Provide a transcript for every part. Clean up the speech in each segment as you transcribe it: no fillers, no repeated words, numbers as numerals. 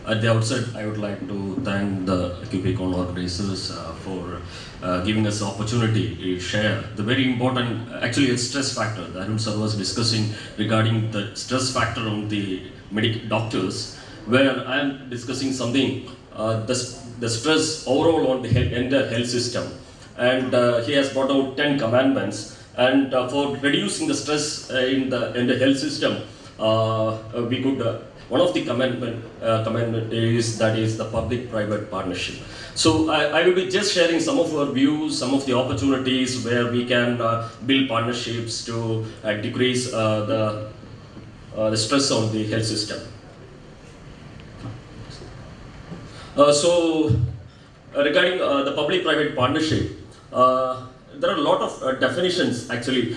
At the outset, I would like to thank the Cubicon organizers for giving us the opportunity to share the very important, actually a stress factor. The Arun sir was discussing regarding the stress factor on the doctors, where I am discussing something, the stress overall on the entire health system. And he has brought out 10 commandments. And for reducing the stress in the health system, we could one of the commandment is the public-private partnership. So I will be just sharing some of our views, some of the opportunities where we can build partnerships to decrease the stress on the health system. Regarding the public-private partnership, there are a lot of definitions actually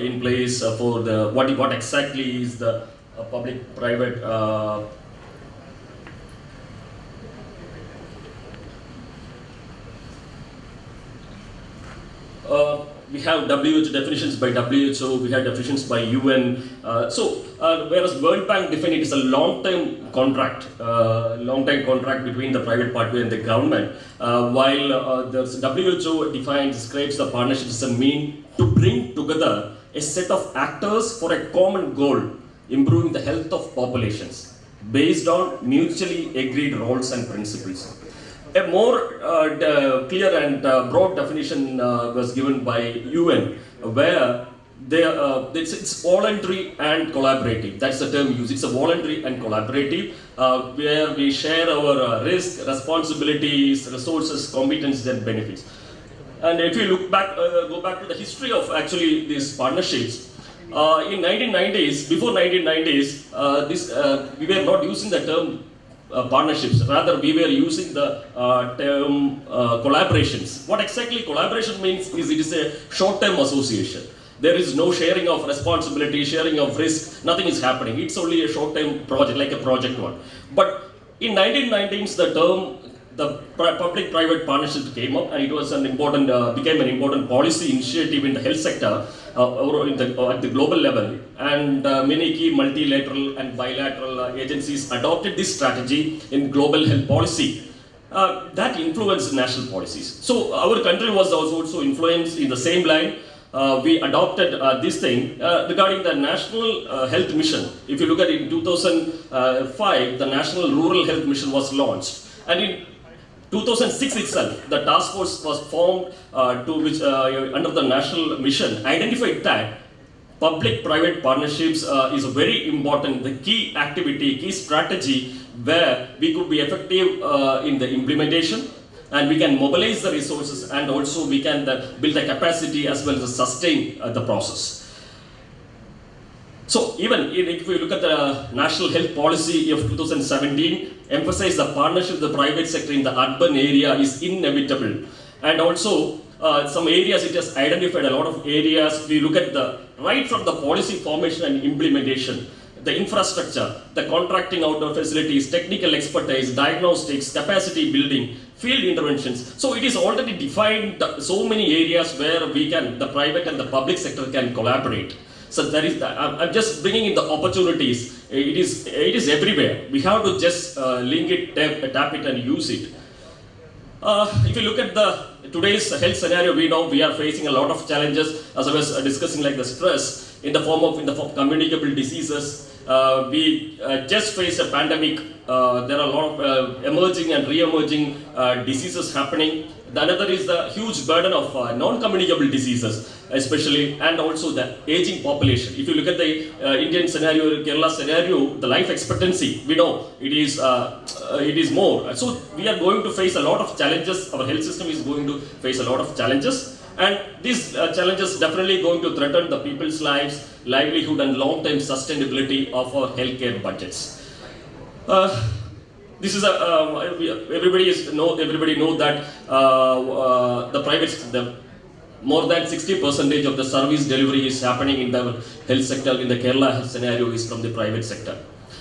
in place for the what exactly is the public-private we have WHO definitions by WHO, we have definitions by UN. Whereas World Bank defined it as a long-term contract between the private party and the government, while the WHO describes the partnership as a mean to bring together a set of actors for a common goal, improving the health of populations based on mutually agreed roles and principles. A more clear and broad definition was given by UN, where it's voluntary and collaborative. That's the term used. It's a voluntary and collaborative, where we share our risk, responsibilities, resources, competencies, and benefits. And if you look back, go back to the history of actually these partnerships. In 1990s, before 1990s, we were not using the term partnerships. Rather, we were using the term collaborations. What exactly collaboration means is it is a short-term association. There is no sharing of responsibility, sharing of risk. Nothing is happening. It's only a short-term project, like a project one. But in 1990s, the term the public-private partnership came up, and it was became an important policy initiative in the health sector at the global level. And many key multilateral and bilateral agencies adopted this strategy in global health policy that influenced national policies. So our country was also influenced in the same line. We adopted this thing regarding the National Health Mission. If you look at it, in 2005, the National Rural Health Mission was launched. And in 2006 itself, the task force was formed under the national mission, identified that public-private partnerships is a very important, the key activity, key strategy where we could be effective in the implementation, and we can mobilize the resources, and also we can build the capacity as well as sustain the process. So even if we look at the National Health Policy of 2017, emphasize the partnership with the private sector in the urban area is inevitable. And also some areas it has identified, a lot of areas we look at right from the policy formation and implementation, the infrastructure, the contracting outdoor facilities, technical expertise, diagnostics, capacity building, field interventions. So it is already defined so many areas where the private and the public sector can collaborate. So I'm just bringing in the opportunities. It is everywhere. We have to just link it, tap it, and use it. If you look at today's health scenario, we know we are facing a lot of challenges, as I was discussing, like the stress in the form of communicable diseases. We just faced a pandemic. There are a lot of emerging and re-emerging diseases happening. Another is the huge burden of non-communicable diseases, especially, and also the aging population. If you look at the Indian scenario, Kerala scenario, the life expectancy, we know it is more. So we are going to face a lot of challenges. Our health system is going to face a lot of challenges, and these challenges definitely going to threaten the people's lives, livelihood, and long-term sustainability of our healthcare budgets. This is everybody know that the more than 60% of the service delivery is happening in the health sector in the Kerala scenario is from the private sector.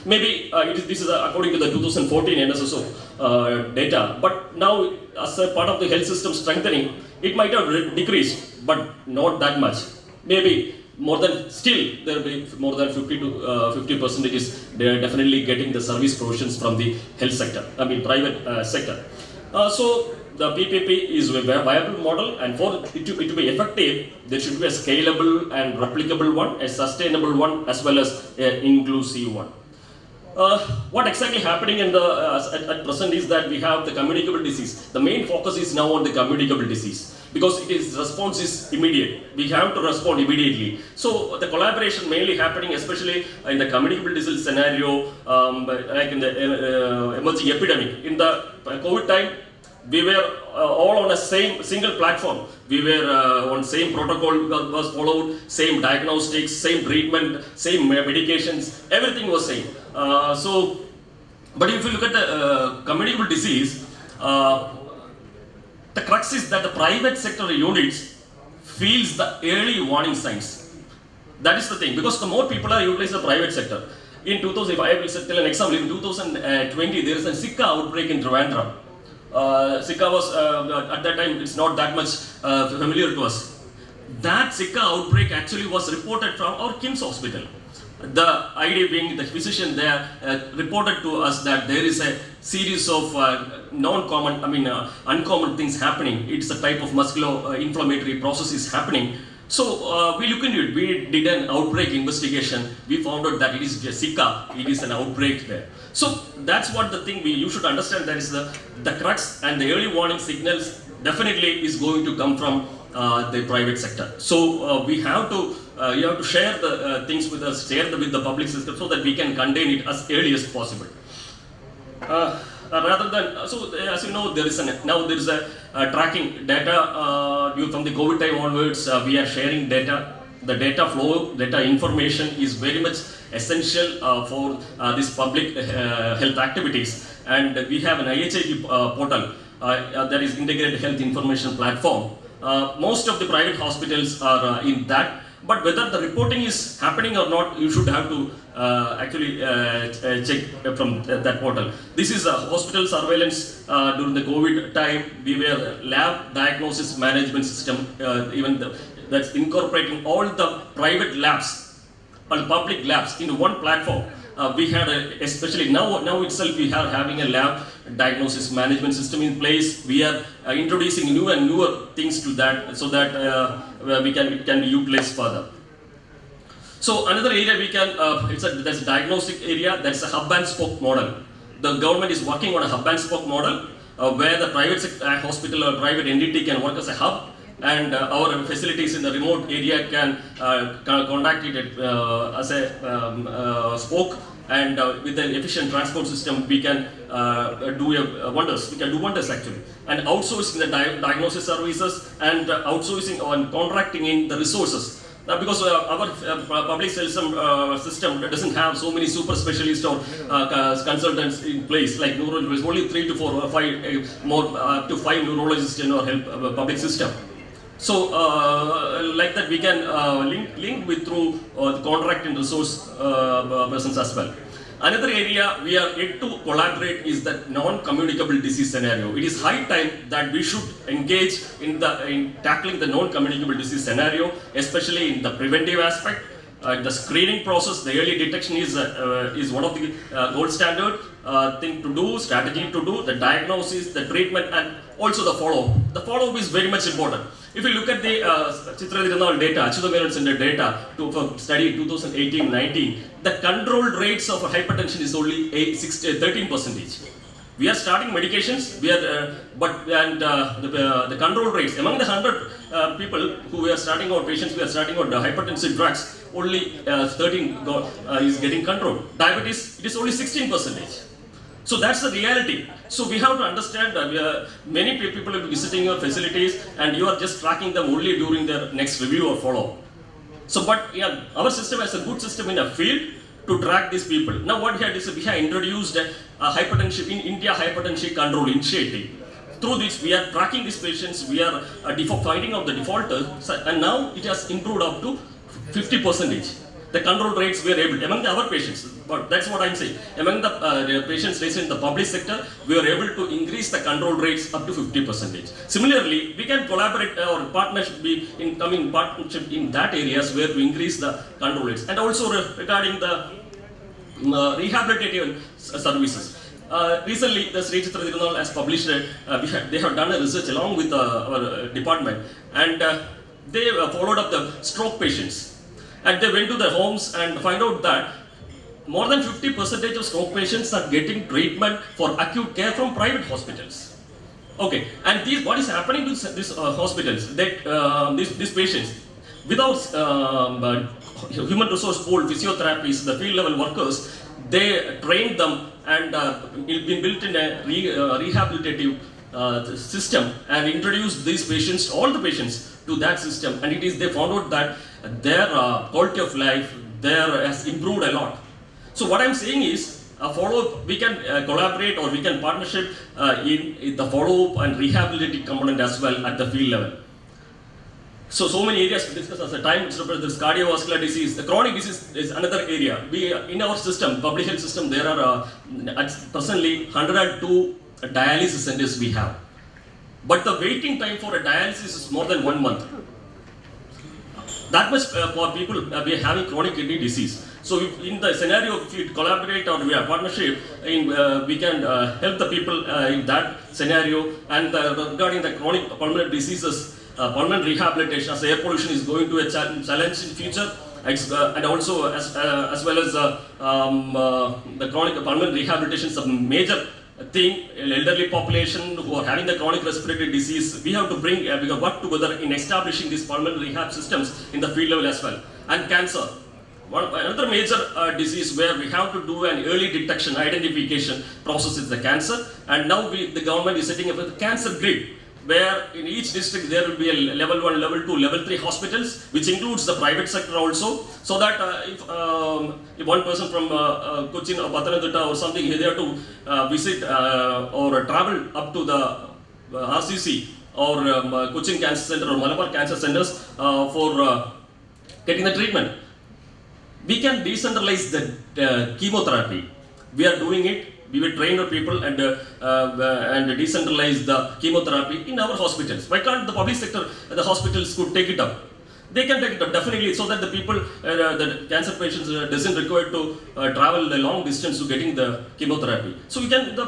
Maybe this is according to the 2014 NSSO data, but now as a part of the health system strengthening, it might have decreased, but not that much. Maybe more than still there will be more than 50 to 50 percentages. They are definitely getting the service provisions from the health sector. I mean private sector. So the PPP is a viable model, and for it to be effective, there should be a scalable and replicable one, a sustainable one, as well as an inclusive one. What exactly happening in the at present is that we have the communicable disease. The main focus is now on the communicable disease because response is immediate. We have to respond immediately. So the collaboration mainly happening, especially in the communicable disease scenario, like in the emerging epidemic. In the COVID time, we were all on a single platform. We were on same protocol was followed, same diagnostics, same treatment, same medications. Everything was same. But if you look at the communicable disease, the crux is that the private sector units feels the early warning signs. That is the thing, because the more people are utilizing the private sector. In 2000, if I will tell an example, in 2020 there is a Zika outbreak in Trivandrum. Zika was at that time it's not that much familiar to us. That Zika outbreak actually was reported from our KIMS hospital. The idea being the physician there reported to us that there is a series of uncommon things happening. It's a type of musculo-inflammatory processes happening. So we look into it. We did an outbreak investigation. We found out that it is Zika. It is an outbreak there. So that's what the thing you should understand. That is the crux, and the early warning signals definitely is going to come from the private sector. So we have to you have to share the things with us, with the public system, so that we can contain it as early as possible. Rather than as you know, there is a tracking data from the COVID time onwards. We are sharing data. The data flow, data information is very much essential for these public health activities. And we have an IHIG portal that is Integrated Health Information Platform. Most of the private hospitals are in that. But whether the reporting is happening or not, you should have to actually check from that portal. This is a hospital surveillance during the COVID time. We were lab diagnosis management system, that's incorporating all the private labs and public labs into one platform. We had especially now itself we are having a lab diagnosis management system in place. We are introducing newer things to that, so that it can be utilized further. So another area there's a diagnostic area. That's a hub and spoke model. The government is working on a hub and spoke model where the private hospital or private entity can work as a hub, and our facilities in the remote area can conduct it as a spoke, and with an efficient transport system we can do wonders. We can do wonders actually. And outsourcing the diagnosis services, and outsourcing and contracting in the resources. Because our public system doesn't have so many super specialists or consultants in place, like neurologists, only 3 to 4 or 5 more up to 5 neurologists in our public system. So like that we can link with through the contract and resource persons as well. Another area we are yet to collaborate is the non-communicable disease scenario. It is high time that we should engage in tackling the non-communicable disease scenario, especially in the preventive aspect. The screening process, the early detection is one of the gold standard thing to do, strategy to do, the diagnosis, the treatment, and also the follow-up. The follow-up is very much important. If you look at the Chitradirunal data, Achyuta Center data for study 2018-19, the controlled rates of hypertension is only 13%. We are starting medications, the control rates among the 100 people who we are starting our patients, we are starting our hypertensive drugs, only 13 is getting controlled. Diabetes, it is only 16%. So that's the reality. So we have to understand that many people will be visiting your facilities, and you are just tracking them only during their next review or follow-up. So, but yeah, our system has a good system in a field to track these people. Now what we have is we have introduced a hypertension in India hypertension control initiative. Through this we are tracking these patients, we are finding out the defaulters, and now it has improved up to 50%. The control rates we are able, among our patients, but that's what I'm saying. Among the patients raised in the public sector, we are able to increase the control rates up to 50%. Similarly, we can collaborate or partnership be in coming partnership in that areas where we increase the control rates. And also regarding the rehabilitative services. Recently, the Sri Chitra Tribunal has published, they have done a research along with our department, and they followed up the stroke patients. And they went to their homes and find out that more than 50% of stroke patients are getting treatment for acute care from private hospitals. Okay, and what is happening to these hospitals, that these patients, without human resource pool, physiotherapists, the field level workers, they trained them and been built in a rehabilitative system and introduced these patients, all the patients, to that system, and they found out that their quality of life there has improved a lot. So what I'm saying is, follow-up, we can collaborate or we can partnership in the follow-up and rehabilitative component as well at the field level. So many areas to discuss as a time. There's cardiovascular disease, the chronic disease is another area. We in our system, public health system, there are presently 102 dialysis centers we have. But the waiting time for a dialysis is more than 1 month. That much for people we are having chronic kidney disease. So in the scenario, if we collaborate or we have partnership, we can help the people in that scenario. And regarding the chronic pulmonary diseases, pulmonary rehabilitation, as air pollution is going to a challenge in future, and also as well as the chronic pulmonary rehabilitation is a major thing. Elderly population who are having the chronic respiratory disease, we have to bring, we have work together in establishing these pulmonary rehab systems in the field level as well. And cancer, another major disease where we have to do an early detection, identification process is the cancer. And now the government is setting up a cancer grid, where in each district there will be a level 1, level 2, level 3 hospitals, which includes the private sector also, so that if one person from Cochin or Pathanamthitta or something is there to visit or travel up to the RCC or Cochin Cancer Center or Malabar Cancer Centers for getting the treatment, we can decentralize the chemotherapy. We are doing it. We will train our people and decentralize the chemotherapy in our hospitals. Why can't the public sector, the hospitals could take it up? They can take it up, definitely, so that the people, the cancer patients doesn't require to travel a long distance to getting the chemotherapy. So we can, the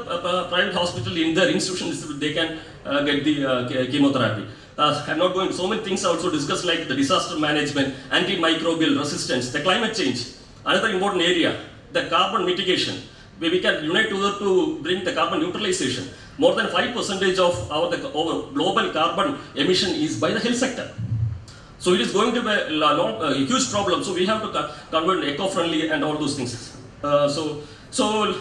private hospital in their institutions, they can get the chemotherapy. I'm not going, so many things also discussed, like the disaster management, antimicrobial resistance, the climate change. Another important area, the carbon mitigation. We can unite together to bring the carbon neutralization. More than 5% of our global carbon emission is by the health sector. So it is going to be a huge problem. So we have to convert eco-friendly and all those things. So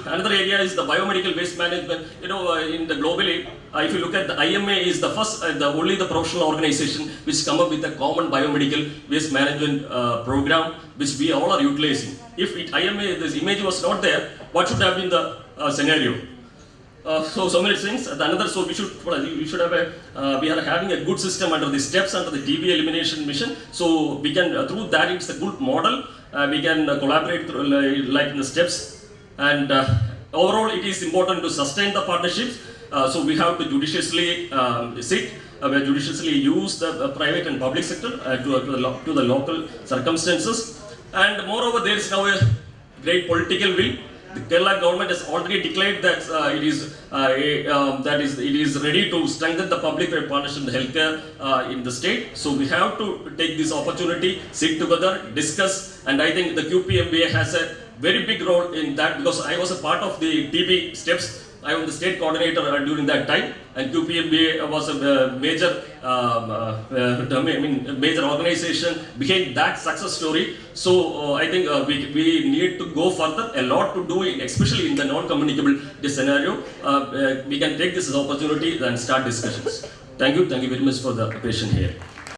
another area is the biomedical waste management. In the globally, if you look at the IMA is the first, only the professional organization which come up with a common biomedical waste management program, which we all are utilizing. If IMA, this image was not there, what should have been the scenario? So many things. So we should have we are having a good system under the steps under the TB elimination mission. So we can through that, it's a good model. We can collaborate through, like the steps. And overall, it is important to sustain the partnerships. So we have to judiciously judiciously use the private and public sector to the local circumstances. And moreover, there is now a great political will. The Kerala government has already declared that it is ready to strengthen the public-private partnership in the healthcare in the state. So we have to take this opportunity, sit together, discuss, and I think the QPMBA has a very big role in that, because I was a part of the TB steps. I was the state coordinator during that time, and QPMBA was a major, major organization behind that success story. So I think we need to go further. A lot to do, especially in the non-communicable scenario. We can take this as an opportunity and start discussions. Thank you very much for the patient here.